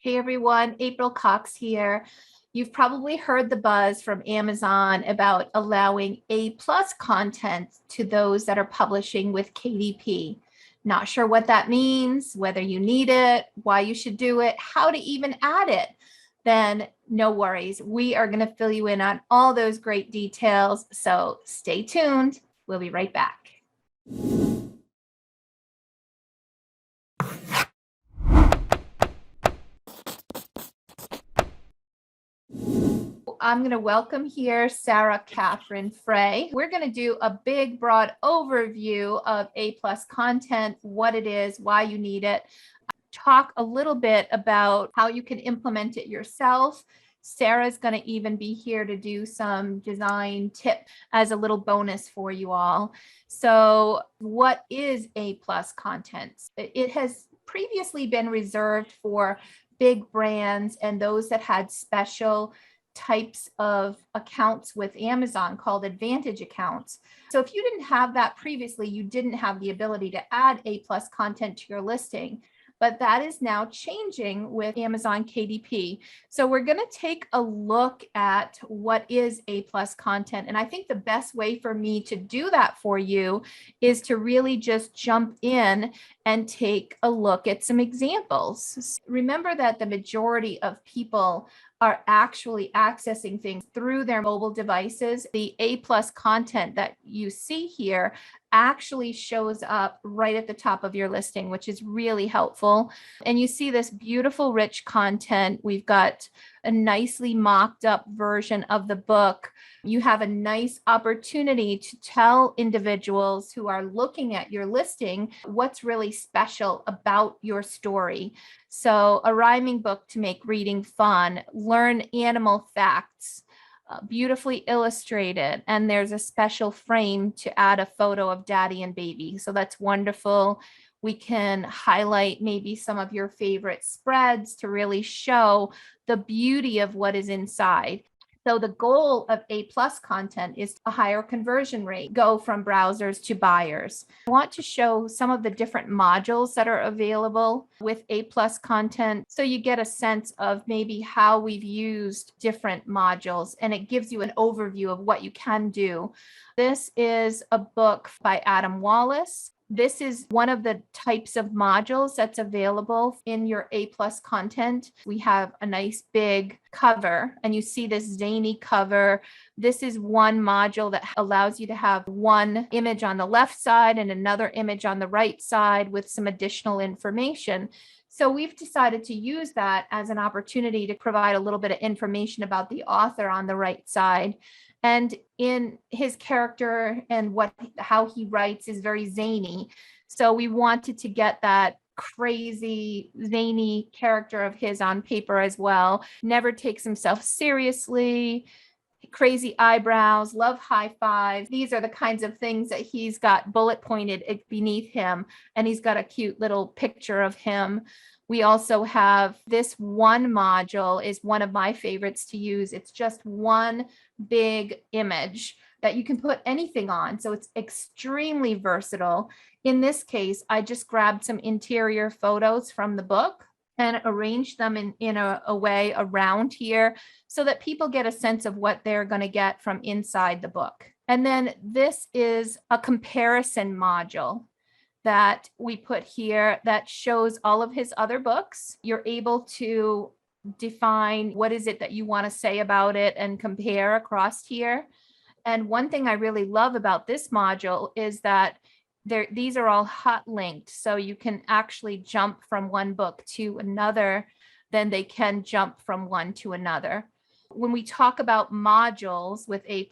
Hey everyone, April Cox here. You've probably heard the buzz from Amazon about allowing A+ content to those that are publishing with KDP. Not sure what that means, whether you need it, why you should do it, how to even add it. Then no worries. We are going to fill you in on all those great details. So stay tuned. We'll be right back. I'm going to welcome here Sarah Catherine Frey. We're going to do a big, broad overview of A+ content, what it is, why you need it, talk a little bit about how you can implement it yourself. Sarah's going to even be here to do some design tip as a little bonus for you all. So what is A+ content? It has previously been reserved for big brands and those that had special types of accounts with Amazon called Advantage accounts. So if you didn't have that previously, you didn't have the ability to add A+ content to your listing. But that is now changing with Amazon KDP. So we're going to take a look at what is A+ content. And I think the best way for me to do that for you is to really just jump in and take a look at some examples. Remember that the majority of people are actually accessing things through their mobile devices. The A+ content that you see here actually shows up right at the top of your listing, which is really helpful. And you see this beautiful, rich content. We've got a nicely mocked up version of the book. You have a nice opportunity to tell individuals who are looking at your listing what's really special about your story. So a rhyming book to make reading fun, learn animal facts, beautifully illustrated, and there's a special frame to add a photo of daddy and baby. So that's wonderful. We can highlight maybe some of your favorite spreads to really show the beauty of what is inside. So the goal of A+ content is a higher conversion rate, go from browsers to buyers. I want to show some of the different modules that are available with A+ content, so you get a sense of maybe how we've used different modules, and it gives you an overview of what you can do. This is a book by Adam Wallace. This is one of the types of modules that's available in your A+ content. We have a nice big cover, and you see this zany cover. This is one module that allows you to have one image on the left side and another image on the right side with some additional information. So we've decided to use that as an opportunity to provide a little bit of information about the author on the right side. And in his character and how he writes is very zany. So we wanted to get that crazy, zany character of his on paper as well. Never takes himself seriously, crazy eyebrows, love high fives. These are the kinds of things that he's got bullet pointed beneath him. And he's got a cute little picture of him. We also have this one module is one of my favorites to use. It's just one big image that you can put anything on. So it's extremely versatile. In this case, I just grabbed some interior photos from the book and arranged them in a way around here so that people get a sense of what they're going to get from inside the book. And then this is a comparison module that we put here that shows all of his other books. You're able to define what is it that you want to say about it and compare across here. And one thing I really love about this module is that these are all hot linked. So you can actually jump from one book to another, then they can jump from one to another. When we talk about modules with A+,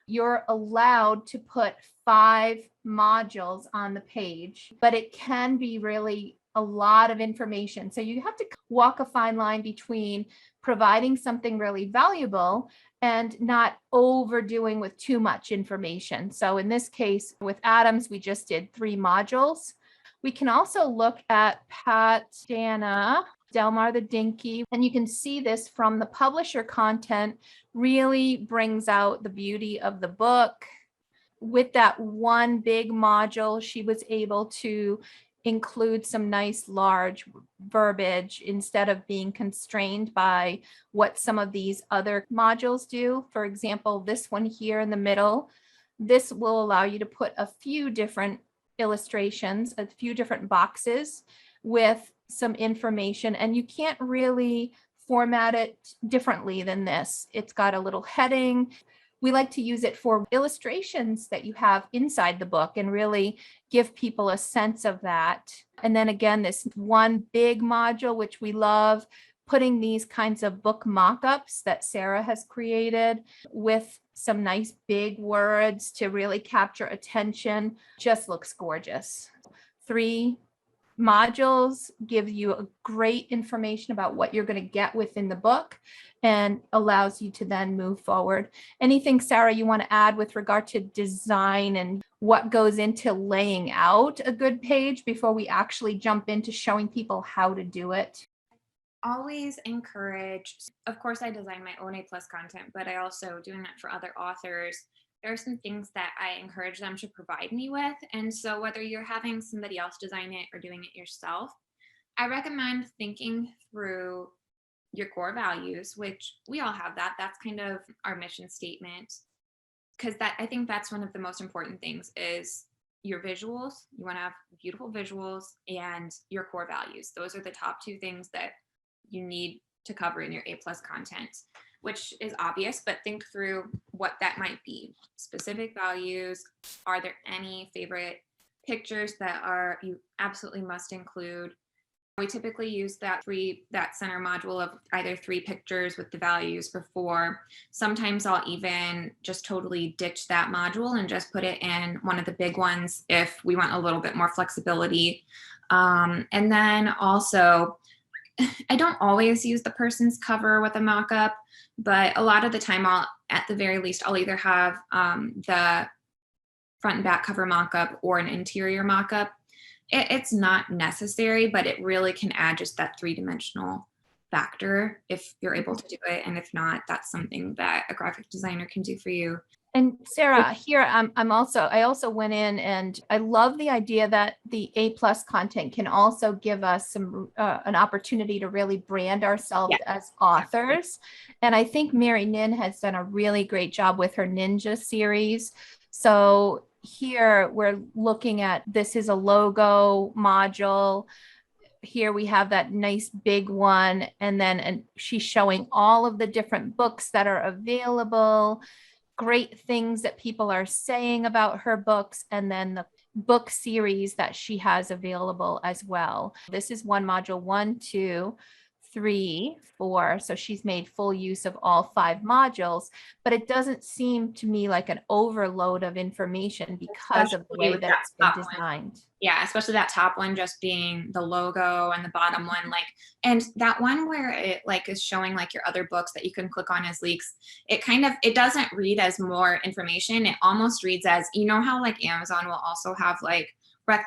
you're allowed to put 5 modules on the page, but it can be really a lot of information. So you have to walk a fine line between providing something really valuable and not overdoing with too much information. So in this case, with Adams, we just did 3 modules. We can also look at Pat Dana, Delmar the Dinky, and you can see this from the publisher content really brings out the beauty of the book. With that one big module, she was able to include some nice large verbiage instead of being constrained by what some of these other modules do. For example, this one here in the middle, this will allow you to put a few different illustrations, a few different boxes with some information, and you can't really format it differently than this. It's got a little heading. We like to use it for illustrations that you have inside the book and really give people a sense of that. And then again, this one big module, which we love, putting these kinds of book mock-ups that Sarah has created with some nice big words to really capture attention, just looks gorgeous. 3 modules give you a great information about what you're going to get within the book and allows you to then move forward. Anything, Sarah, you want to add with regard to design and what goes into laying out a good page before we actually jump into showing people how to do it? Always encourage, of course, I design my own A+ content, but I also doing that for other authors. There are some things that I encourage them to provide me with. And so whether you're having somebody else design it or doing it yourself, I recommend thinking through your core values, which we all have that. That's kind of our mission statement. Because I think that's one of the most important things is your visuals. You want to have beautiful visuals and your core values. Those are the top 2 things that you need to cover in your A+ content, which is obvious, but think through what that might be. Specific values. Are there any favorite pictures that you absolutely must include? We typically use that center module of either 3 pictures with the values before. Sometimes I'll even just totally ditch that module and just put it in one of the big ones if we want a little bit more flexibility. And then also, I don't always use the person's cover with a mock-up, but a lot of the time at the very least, I'll either have the front and back cover mock-up or an interior mock-up. It's not necessary, but it really can add just that 3-dimensional factor if you're able to do it. And if not, that's something that a graphic designer can do for you. And Sarah, here I also went in and I love the idea that the A+ content can also give us an opportunity to really brand ourselves as authors. And I think Mary Nin has done a really great job with her Ninja series. So here we're looking at, this is a logo module. Here we have that nice big one. And she's showing all of the different books that are available, great things that people are saying about her books, and then the book series that she has available as well. This is one module, 1, 2, 3, 4. So she's made full use of all 5 modules, but it doesn't seem to me like an overload of information because of the way that it's been designed. Yeah, especially that top one just being the logo and the bottom one, and that one where it is showing your other books that you can click on as links. It doesn't read as more information. It almost reads as, how Amazon will also have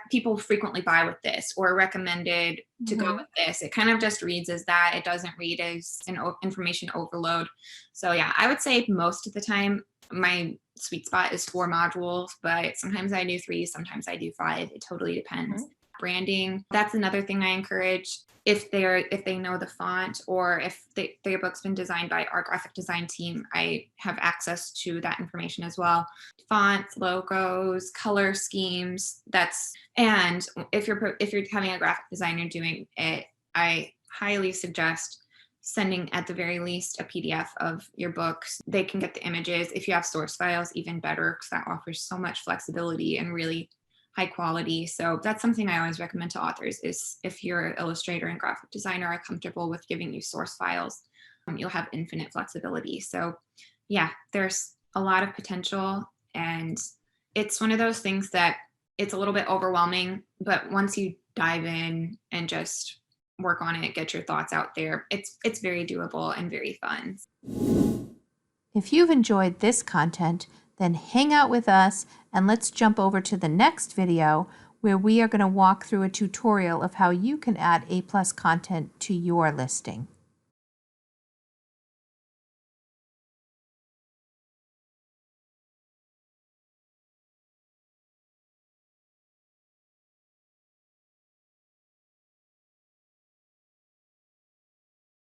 people frequently buy with this or recommended to go with this. It kind of just reads as that. It doesn't read as an information overload. So yeah, I would say most of the time my sweet spot is 4 modules, but sometimes I do 3, sometimes I do 5. It totally depends. Branding, that's another thing I encourage. If they know the font, or if their book's been designed by our graphic design team, I have access to that information as well. Fonts, logos, color schemes. And if you're having a graphic designer doing it, I highly suggest sending at the very least a PDF of your books. They can get the images. If you have source files, even better, because that offers so much flexibility and really high quality. So that's something I always recommend to authors, is if your illustrator and graphic designer are comfortable with giving you source files, you'll have infinite flexibility. So yeah, there's a lot of potential, and it's one of those things that it's a little bit overwhelming, but once you dive in and just work on it, get your thoughts out there, it's very doable and very fun. If you've enjoyed this content, then hang out with us and let's jump over to the next video where we are going to walk through a tutorial of how you can add A+ content to your listing.